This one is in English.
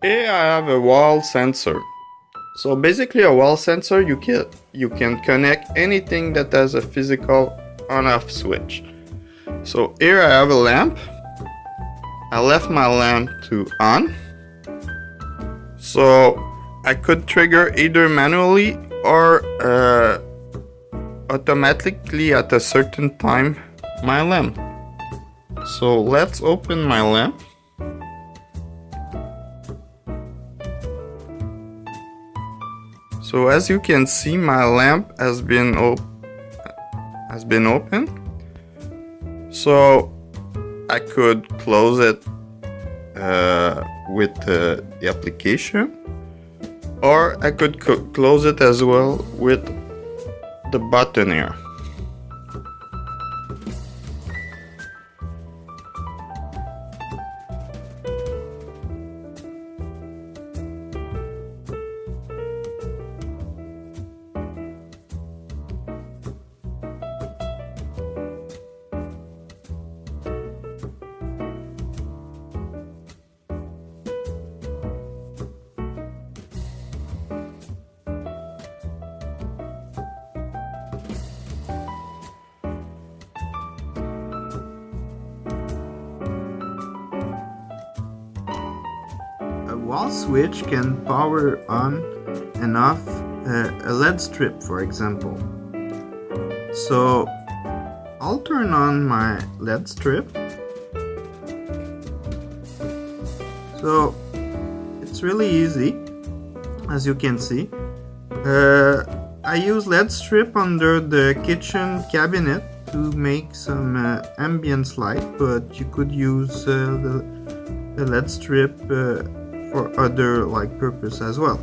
Here I have a wall sensor. So basically a wall sensor, you can connect anything that has a physical on-off switch. So here I have a lamp. I left my lamp to on. So I could trigger either manually or automatically at a certain time my lamp. So let's open my lamp. So as you can see, my lamp has been open. So I could close it with the application, or I could close it as well with the button here. A wall switch can power on and off a LED strip, for example. So I'll turn on my LED strip. So it's really easy, as you can see. I use LED strip under the kitchen cabinet to make some ambience light, but you could use the LED strip for other purpose as well.